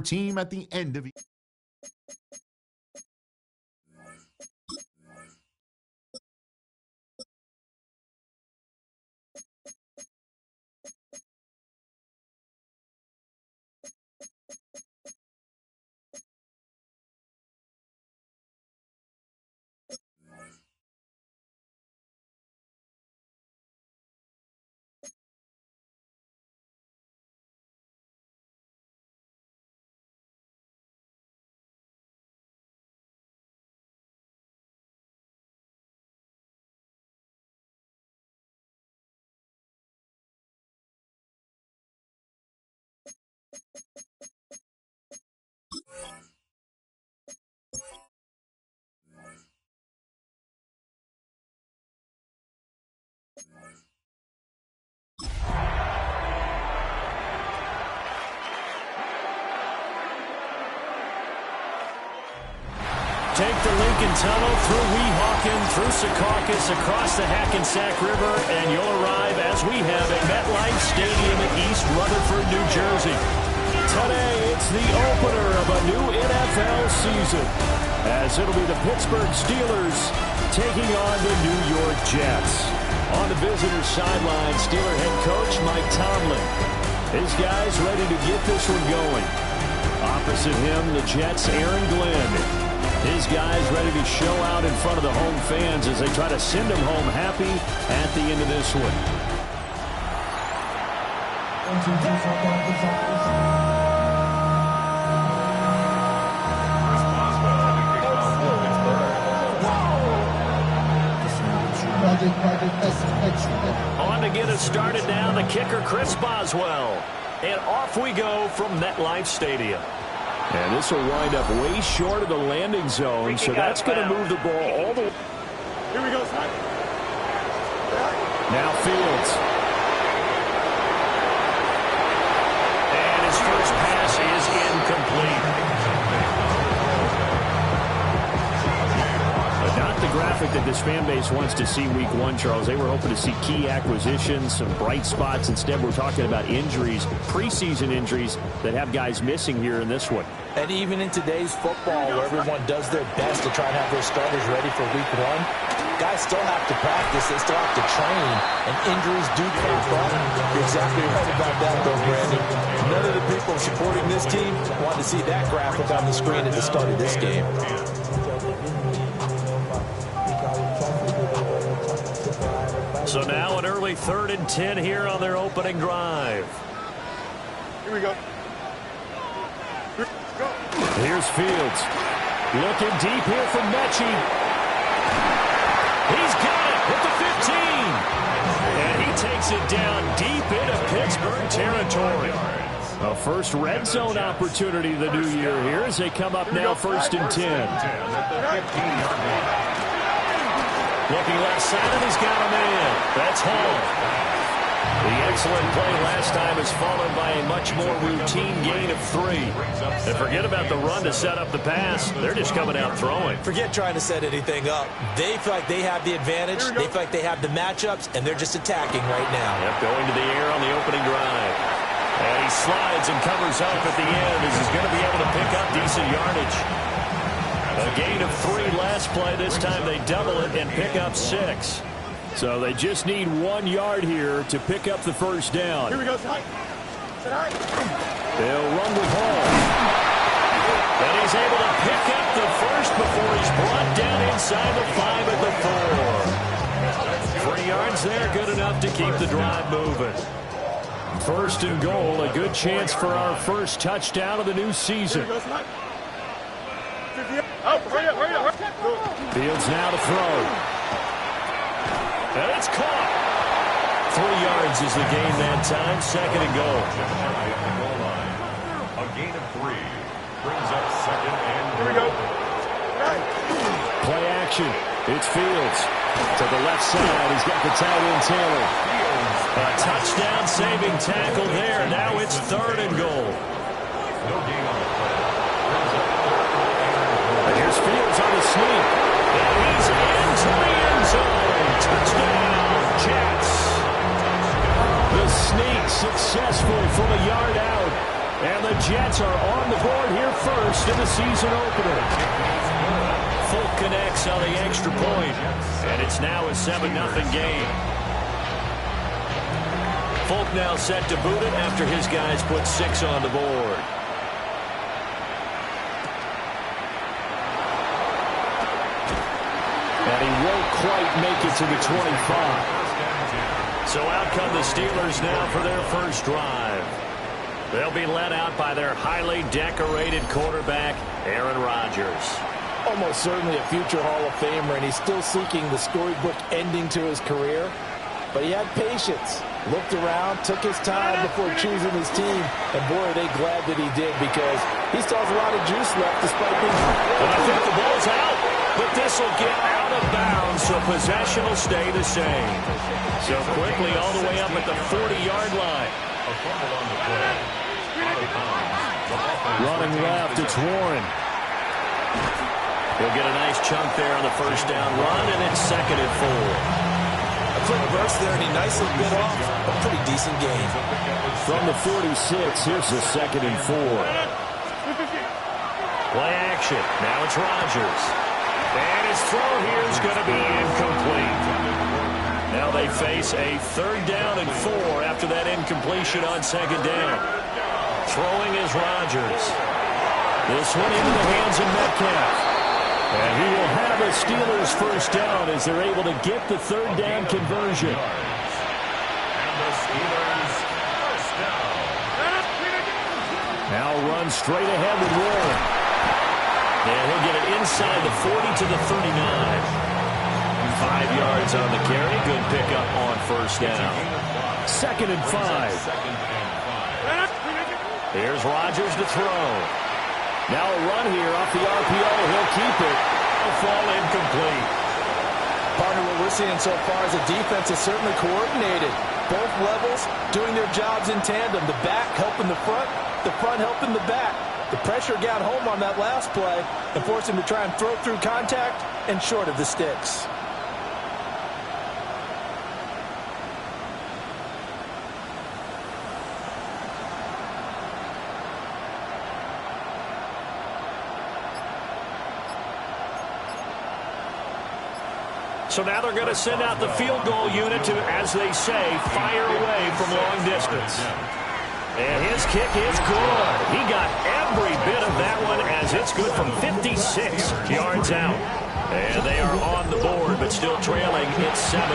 team at the end of Take the Lincoln Tunnel through Weehawken, through Secaucus, across the Hackensack River, and you'll arrive, as we have, at MetLife Stadium in East Rutherford, New Jersey. Today, it's the opener of a new NFL season, as it'll be the Pittsburgh Steelers taking on the New York Jets. On the visitor's sideline, Steeler head coach Mike Tomlin. His guys ready to get this one going. Opposite him, the Jets' Aaron Glenn. His guys ready to show out in front of the home fans as they try to send them home happy at the end of this one. On to get us started now, the kicker Chris Boswell. And off we go from MetLife Stadium. And this will wind up way short of the landing zone, so that's going to move the ball all the way. Here we go, son. Now Fields. And his first pass is incomplete. But not the graphic that this fan base wants to see week one, Charles. They were hoping to see key acquisitions, some bright spots. Instead, we're talking about injuries, preseason injuries that have guys missing here in this one. And even in today's football, where everyone does their best to try and have their starters ready for week one, guys still have to practice, they still have to train, and injuries do pop up. You're exactly right about that, though, Brandon. None of the people supporting this team want to see that graphic on the screen at the start of this game. So now an early 3rd and 10 here on their opening drive. Here we go. Here's Fields. Looking deep here for Mechie. He's got it with the 15. And he takes it down deep into Pittsburgh territory. A first red zone opportunity the new year here as they come up now 1st and 10. Looking left side, and he's got a man. That's Hall. The excellent play last time is followed by a much more routine gain of 3. And forget about the run to set up the pass. They're just coming out throwing. Forget trying to set anything up. They feel like they have the advantage. They feel like they have the matchups, and they're just attacking right now. Yep, going to the air on the opening drive. And he slides and covers up at the end as he's going to be able to pick up decent yardage. A gain of 3 last play. This time they double it and pick up 6. So they just need 1 yard here to pick up the first down. Here we go, son. They'll run with Hall. And he's able to pick up the first before he's brought down inside the 5 at the 4. 3 yards there, good enough to keep the drive moving. 1st and goal, a good chance for our first touchdown of the new season. Fields now to throw. And it's caught. 3 yards is the gain that time. 2nd and goal. A gain of 3 brings up 2nd and goal. Here we go. Play action. It's Fields. To the left side, he's got the tight end Taylor. A touchdown saving tackle there. Now it's 3rd and goal. No gain on the play. And here's Fields on the sneak. And he's into the end zone. Touchdown, Jets. The sneak successful from a yard out. And the Jets are on the board here first in the season opener. Folk connects on the extra point, and it's now a 7-0 game. Folk now set to boot it after his guys put 6 on the board. And he won't quite make it to the 25. So out come the Steelers now for their first drive. They'll be led out by their highly decorated quarterback, Aaron Rodgers. Almost certainly a future Hall of Famer, and he's still seeking the storybook ending to his career. But he had patience, looked around, took his time before choosing his team, and boy, are they glad that he did, because he still has a lot of juice left despite being... And I think the ball's out, but this will get out of bounds, so possession will stay the same. So quickly all the way up at the 40-yard line. Running left, it's Warren. He'll get a nice chunk there on the first down run, and it's 2nd and 4. A quick burst there, and he nicely bit off a pretty decent gain. From the 46, here's the 2nd and 4. Play action. Now it's Rodgers. And his throw here is going to be incomplete. Now they face a 3rd down and 4 after that incompletion on 2nd down. Throwing is Rodgers. This one into the hands of Metcalf. And he will have a Steelers first down as they're able to get the 3rd down conversion. And the Steelers first down. Now run straight ahead with Warren. And he'll get it inside the 40 to the 39. 5 yards on the carry. Good pickup on first down. 2nd and 5. Here's Rodgers to throw. Now a run here off the RPO. He'll keep it. It'll fall incomplete. Partner, what we're seeing so far is the defense is certainly coordinated. Both levels doing their jobs in tandem. The back helping the front helping the back. The pressure got home on that last play and forced him to try and throw through contact and short of the sticks. So now they're going to send out the field goal unit to, as they say, fire away from long distance. And his kick is good. He got every bit of that one as it's good from 56 yards out. And they are on the board, but still trailing. It's 7-3.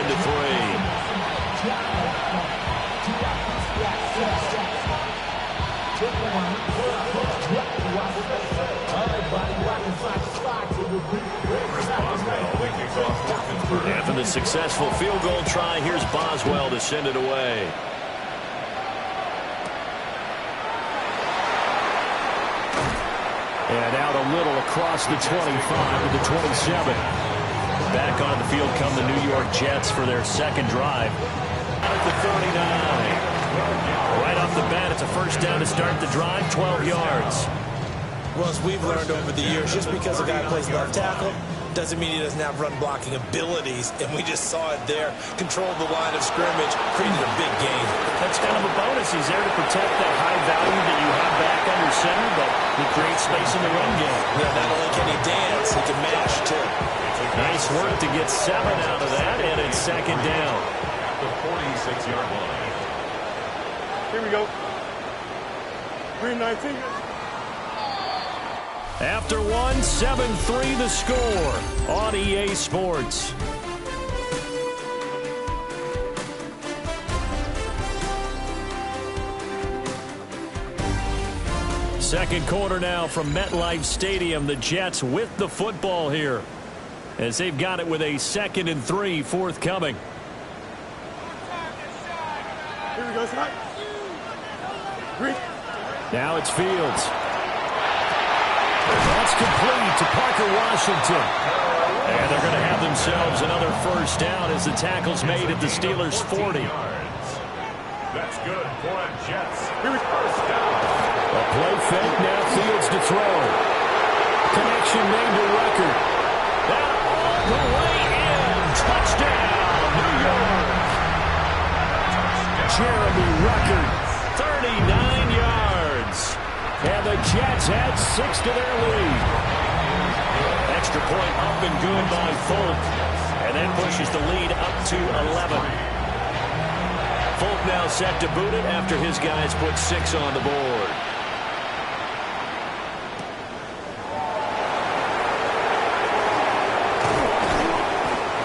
After the successful field goal try, here's Boswell to send it away. And out a little across the 25 to the 27. Back on the field come the New York Jets for their 2nd drive. At the 39. Right off the bat, it's a first down to start the drive, 12 yards. Well, as we've learned over the years, just because a guy plays left tackle doesn't mean he doesn't have run blocking abilities, and we just saw it there. Controlled the line of scrimmage, created a big gain. That's kind of a bonus. He's there to protect that high value that you have back under center, but he creates space in the run game. Yeah, not only can he dance, he can mash, too. Nice work to get 7 out of that, and it's 2nd down. The 46-yard line. Here we go. 3-19. After one, 7-3 the score on EA Sports. Second quarter now from MetLife Stadium. The Jets with the football here as they've got it with a 2nd and 3 forthcoming. Here we go, Scott. 3. Now it's Fields. That's complete to Parker Washington. And they're going to have themselves another first down as the tackle's made at the Steelers' 40. That's good for a Jets. First down. A play fake, now Fields to throw. Connection made to Record. That all the way in. Touchdown, New York. Jeremy Record, 39 yards. And the Jets add 6 to their lead. Extra point up and good by Folk. And that pushes the lead up to 11. Folk now set to boot it after his guys put 6 on the board.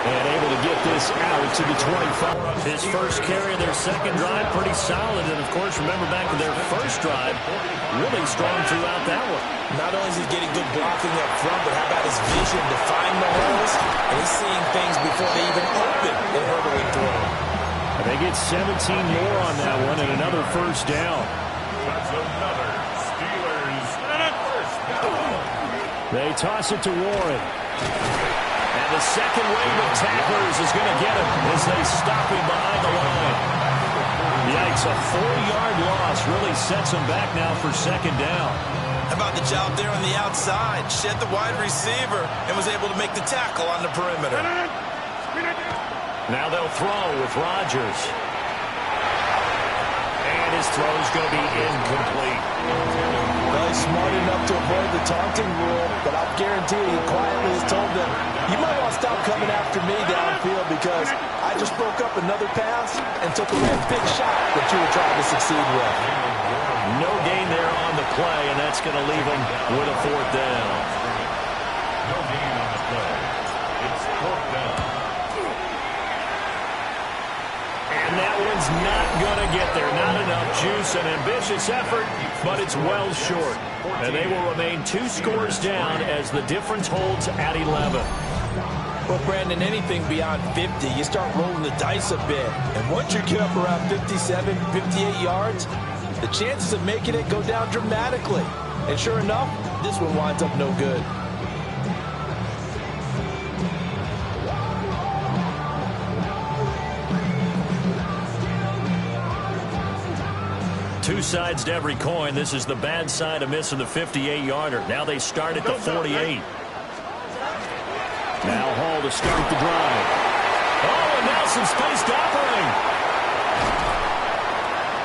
And able to get this out to the 25. His first carry of their second drive, pretty solid. And, of course, remember back to their first drive, really strong throughout that one. Not only is he getting good blocking up front, but how about his vision to find the holes? And he's seeing things before they even open and hurdling through them. And they get 17 more on that one and another first down. That's another Steelers first down. They toss it to Warren. And the second wave of tacklers is going to get him as they stop him behind the line. Yikes, a 4-yard loss really sets him back now for second down. How about the job there on the outside? Shed the wide receiver and was able to make the tackle on the perimeter. Now they'll throw with Rodgers. And his throw is going to be incomplete. Well, he's smart enough to avoid the taunting rule, but I'll guarantee he quietly has told them, you might want to stop coming after me downfield because I just broke up another pass and took away a big shot that you were trying to succeed with. No gain there on the play, and that's going to leave him with a 4th down. No gain on the play. It's 4th down. And that one's not going to get there. Not enough juice, an ambitious effort, but it's well short. And they will remain 2 scores down as the difference holds at 11. Well, Brandon, anything beyond 50, you start rolling the dice a bit. And once you get up around 57, 58 yards, the chances of making it go down dramatically. And sure enough, this one winds up no good. Two sides to every coin. This is the bad side of missing the 58-yarder. Now they start at the 48. Now Hall to start the drive. Oh, and now some space to operate.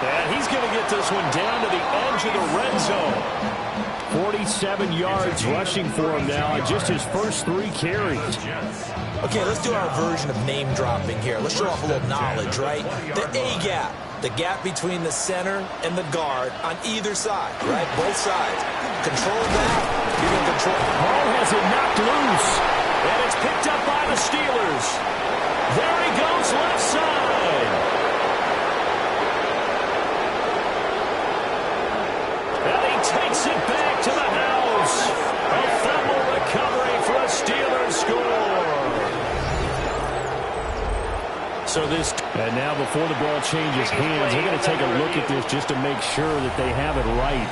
And he's going to get this one down to the edge of the red zone. 47 yards rushing for him now on just his first 3 carries. Okay, let's do our version of name dropping here. Let's show off a little knowledge, right? The A-gap. The gap between the center and the guard on either side, right? Both sides. Control that. You can control. Hall has it knocked loose. And it's picked up by the Steelers. There he goes, left side. And he takes it back to the house. A fumble recovery for a Steelers score. So this, and now before the ball changes hands, they're going to take a look at this just to make sure that they have it right.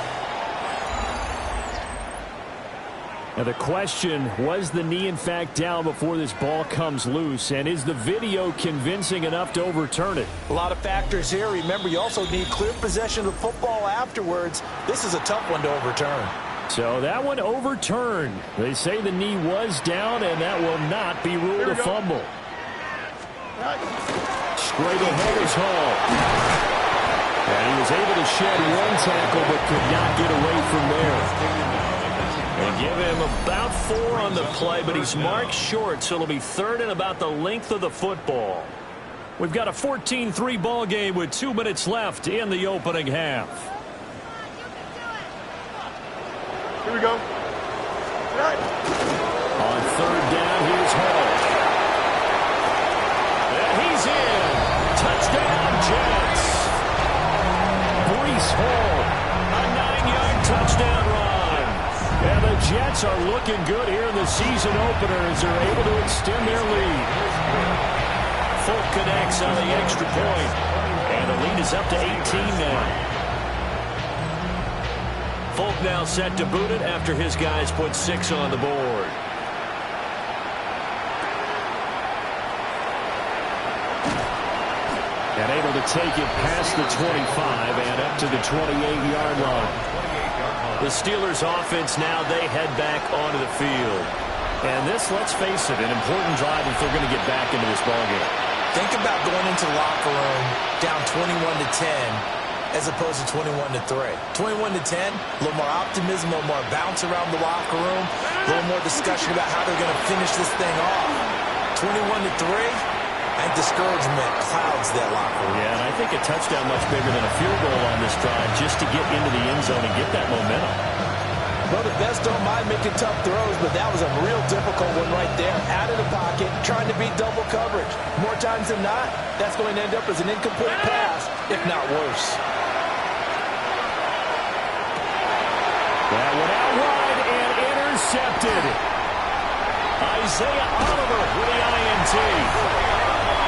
Now the question, was the knee in fact down before this ball comes loose? And is the video convincing enough to overturn it? A lot of factors here. Remember, you also need clear possession of the football afterwards. This is a tough one to overturn. So that one overturned. They say the knee was down, and that will not be ruled a fumble. Straight ahead is Hall. And he was able to shed one tackle, but could not get away from there. And give him about 4 on the play, but he's marked short, so it'll be 3rd and about the length of the football. We've got a 14-3 ball game with 2 minutes left in the opening half. Here we go. Right. On 3rd down, here's Hall. And he's in. Touchdown, Jets. Breece Hall, a 9-yard touchdown run. And the Jets are looking good here in the season opener as they're able to extend their lead. Folk connects on the extra point. And the lead is up to 18 now. Folk now set to boot it after his guys put 6 on the board. And able to take it past the 25 and up to the 28-yard line. The Steelers offense now, they head back onto the field. And this, let's face it, an important drive if they're going to get back into this ballgame. Think about going into the locker room down 21-10 as opposed to 21-3. 21-10, a little more optimism, a little more bounce around the locker room, a little more discussion about how they're going to finish this thing off. 21-3, I think discouragement clouds that locker room. Yeah, and I think a touchdown much bigger than a field goal on this drive just to get into the end zone and get that momentum. Well, the best don't mind making tough throws, but that was a real difficult one right there. Out of the pocket, trying to beat double coverage. More times than not, that's going to end up as an incomplete pass, if not worse. That one out wide and intercepted. Isaiah Oliver with the INT.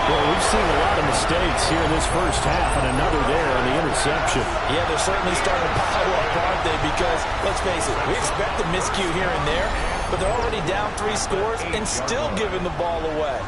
Well, we've seen a lot of mistakes here in this first half, and another there on the interception. Yeah, they're certainly starting to pile up, aren't they? Because, let's face it, we expect a miscue here and there, but they're already down 3 scores and still giving the ball away.